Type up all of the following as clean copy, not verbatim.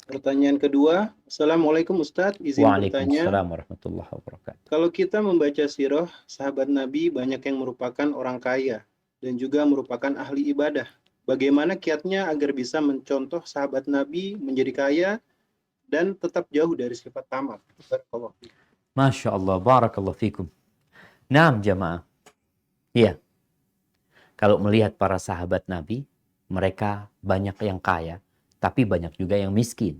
Pertanyaan kedua, Assalamualaikum Ustadz, izin bertanya, Waalaikumsalam warahmatullahi wabarakatuh. kalau kita membaca sirah sahabat Nabi banyak yang merupakan orang kaya dan juga merupakan ahli ibadah. Bagaimana kiatnya agar bisa mencontoh sahabat Nabi menjadi kaya dan tetap jauh dari sifat tamak? Barakallahu fiik. Masya Allah, barakallahu fikum. Naam jamaah. Iya, kalau melihat para sahabat Nabi, mereka banyak yang kaya, tapi banyak juga yang miskin.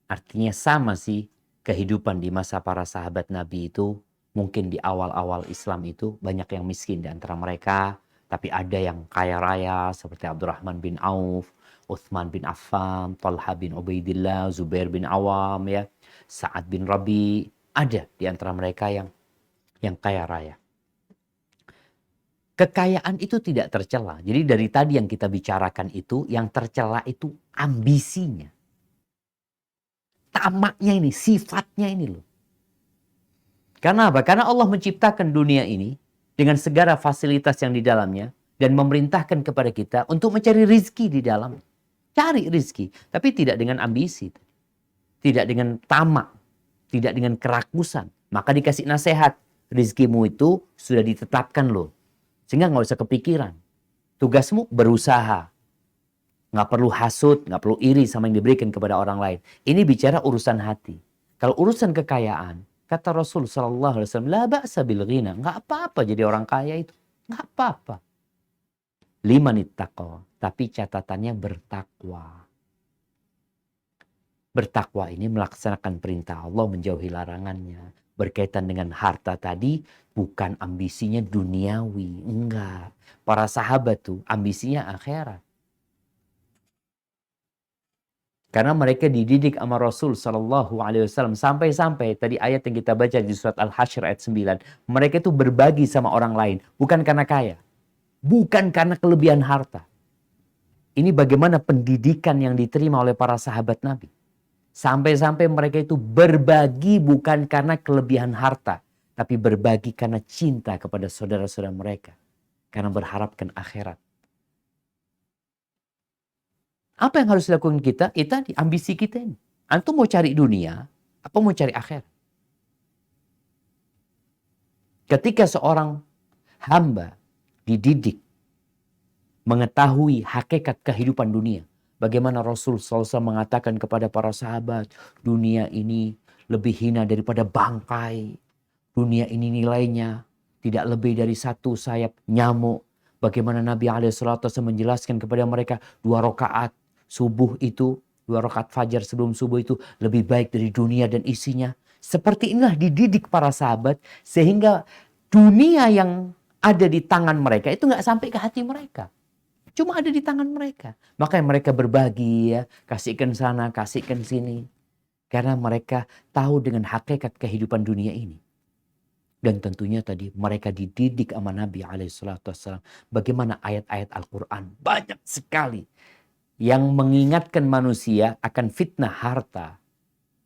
Artinya sama sih kehidupan di masa para sahabat Nabi itu. Mungkin di awal-awal Islam itu banyak yang miskin di antara mereka. Tapi ada yang kaya raya seperti Abdurrahman bin Auf, Uthman bin Affan, Talha bin Ubaidillah, Zubair bin Awam, ya, Sa'ad bin Rabi. Ada di antara mereka yang kaya raya. Kekayaan itu tidak tercela. Jadi dari tadi yang kita bicarakan itu, yang tercela itu ambisinya. Tamaknya ini, sifatnya ini loh. Karena apa? Karena Allah menciptakan dunia ini dengan segala fasilitas yang di dalamnya dan memerintahkan kepada kita untuk mencari rizki di dalam. Cari rizki, tapi tidak dengan ambisi. Tidak dengan tamak. Tidak dengan kerakusan. Maka dikasih nasihat. Rizkimu itu sudah ditetapkan loh. Sehingga nggak usah kepikiran. Tugasmu berusaha. Nggak perlu hasut, nggak perlu iri sama yang diberikan kepada orang lain. Ini bicara urusan hati. Kalau urusan kekayaan, kata Rasul Sallallahu Alaihi Wasallam, la ba'sa bil ghina. Nggak apa-apa jadi orang kaya itu. Nggak apa-apa. Liman ittaqa. Tapi catatannya bertakwa. Bertakwa ini melaksanakan perintah Allah, menjauhi larangannya. Berkaitan dengan harta tadi, bukan ambisinya duniawi. Enggak. Para sahabat tuh ambisinya akhirat. Karena mereka dididik sama Rasul Sallallahu Alaihi Wasallam. Sampai-sampai tadi ayat yang kita baca di surat Al-Hasyr ayat 9. Mereka itu berbagi sama orang lain. Bukan karena kaya. Bukan karena kelebihan harta. Ini bagaimana pendidikan yang diterima oleh para sahabat Nabi. Sampai-sampai mereka itu berbagi bukan karena kelebihan harta. Tapi berbagi karena cinta kepada saudara-saudara mereka. Karena berharapkan akhirat. Apa yang harus dilakukan kita? Itu tadi, ambisi kita ini. Antum mau cari dunia, apa mau cari akhirat? Ketika seorang hamba dididik, mengetahui hakikat kehidupan dunia. Bagaimana Rasul SAW mengatakan kepada para sahabat, dunia ini lebih hina daripada bangkai. Dunia ini nilainya tidak lebih dari satu sayap nyamuk. Bagaimana Nabi SAW menjelaskan kepada mereka 2 rakaat subuh itu, 2 rakaat fajar sebelum subuh itu lebih baik dari dunia dan isinya. Seperti inilah dididik para sahabat sehingga dunia yang ada di tangan mereka itu nggak sampai ke hati mereka. Cuma ada di tangan mereka. Makanya mereka berbagi ya, kasihkan sana, kasihkan sini. Karena mereka tahu dengan hakikat kehidupan dunia ini. Dan tentunya tadi mereka dididik sama Nabi SAW. Bagaimana ayat-ayat Al-Quran banyak sekali yang mengingatkan manusia akan fitnah harta.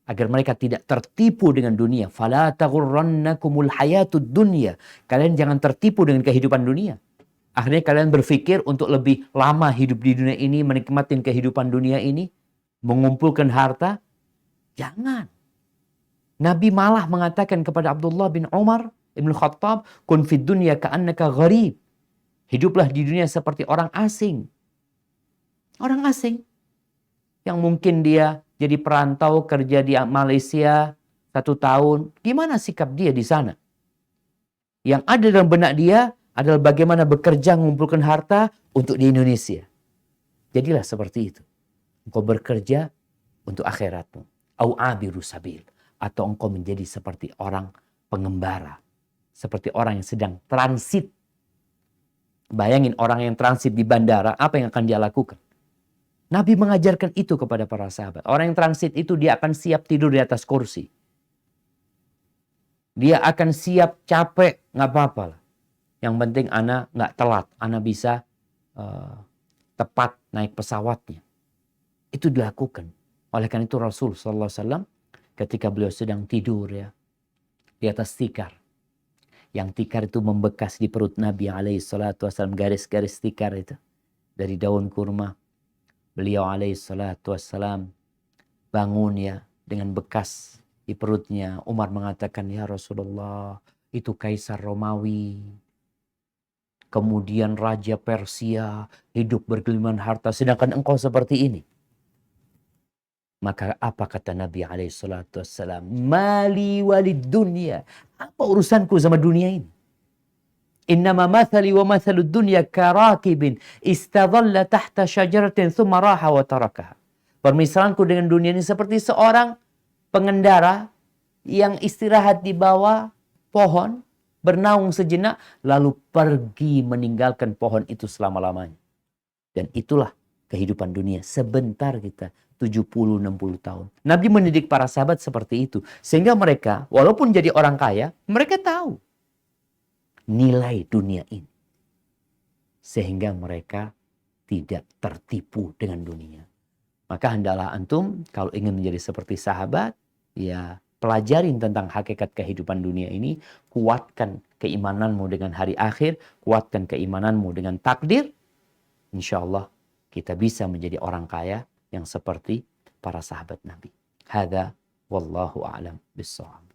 Agar mereka tidak tertipu dengan dunia. Fala taghurrannakumul hayatud dunya. Kalian jangan tertipu dengan kehidupan dunia. Akhirnya kalian berpikir untuk lebih lama hidup di dunia ini, menikmati kehidupan dunia ini, mengumpulkan harta. Jangan. Nabi malah mengatakan kepada Abdullah bin Umar Ibn Khattab, kun fid dunya ka'annaka gharib. Hiduplah di dunia seperti orang asing. Orang asing. Yang mungkin dia jadi perantau kerja di Malaysia 1 tahun. Gimana sikap dia di sana? Yang ada dalam benak dia adalah bagaimana bekerja mengumpulkan harta untuk di Indonesia. Jadilah seperti itu. Engkau bekerja untuk akhiratmu. Au abiru sabil. Atau engkau menjadi seperti orang pengembara. Seperti orang yang sedang transit. Bayangin orang yang transit di bandara, apa yang akan dia lakukan? Nabi mengajarkan itu kepada para sahabat. Orang yang transit itu dia akan siap tidur di atas kursi. Dia akan siap capek, nggak apa-apa lah. Yang penting ana nggak telat, ana bisa tepat naik pesawatnya. Itu dilakukan. Oleh karena itu Rasul SAW ketika beliau sedang tidur ya di atas tikar. Yang tikar itu membekas di perut Nabi SAW, garis-garis tikar itu dari daun kurma. Beliau SAW bangun ya dengan bekas di perutnya. Umar mengatakan, ya Rasulullah, itu Kaisar Romawi, kemudian Raja Persia, hidup bergelimangan harta, sedangkan engkau seperti ini. Maka apa kata Nabi SAW? Mali walid dunya. Apa urusanku sama dunia ini? Innama mathali wa mathalud dunya karakibin istadhalla tahta syajaratin thumma raha wa tarakaha. Permisalanku dengan dunia ini seperti seorang pengendara yang istirahat di bawah pohon, bernaung sejenak, lalu pergi meninggalkan pohon itu selama-lamanya. Dan itulah kehidupan dunia. Sebentar kita 70-60 tahun. Nabi mendidik para sahabat seperti itu. Sehingga mereka, walaupun jadi orang kaya, mereka tahu nilai dunia ini. Sehingga mereka tidak tertipu dengan dunia. Maka hendaklah antum kalau ingin menjadi seperti sahabat, ya pelajarin tentang hakikat kehidupan dunia ini, kuatkan keimananmu dengan hari akhir, kuatkan keimananmu dengan takdir. Insya Allah kita bisa menjadi orang kaya yang seperti para sahabat Nabi. Hadza wallahu a'lam bissawab.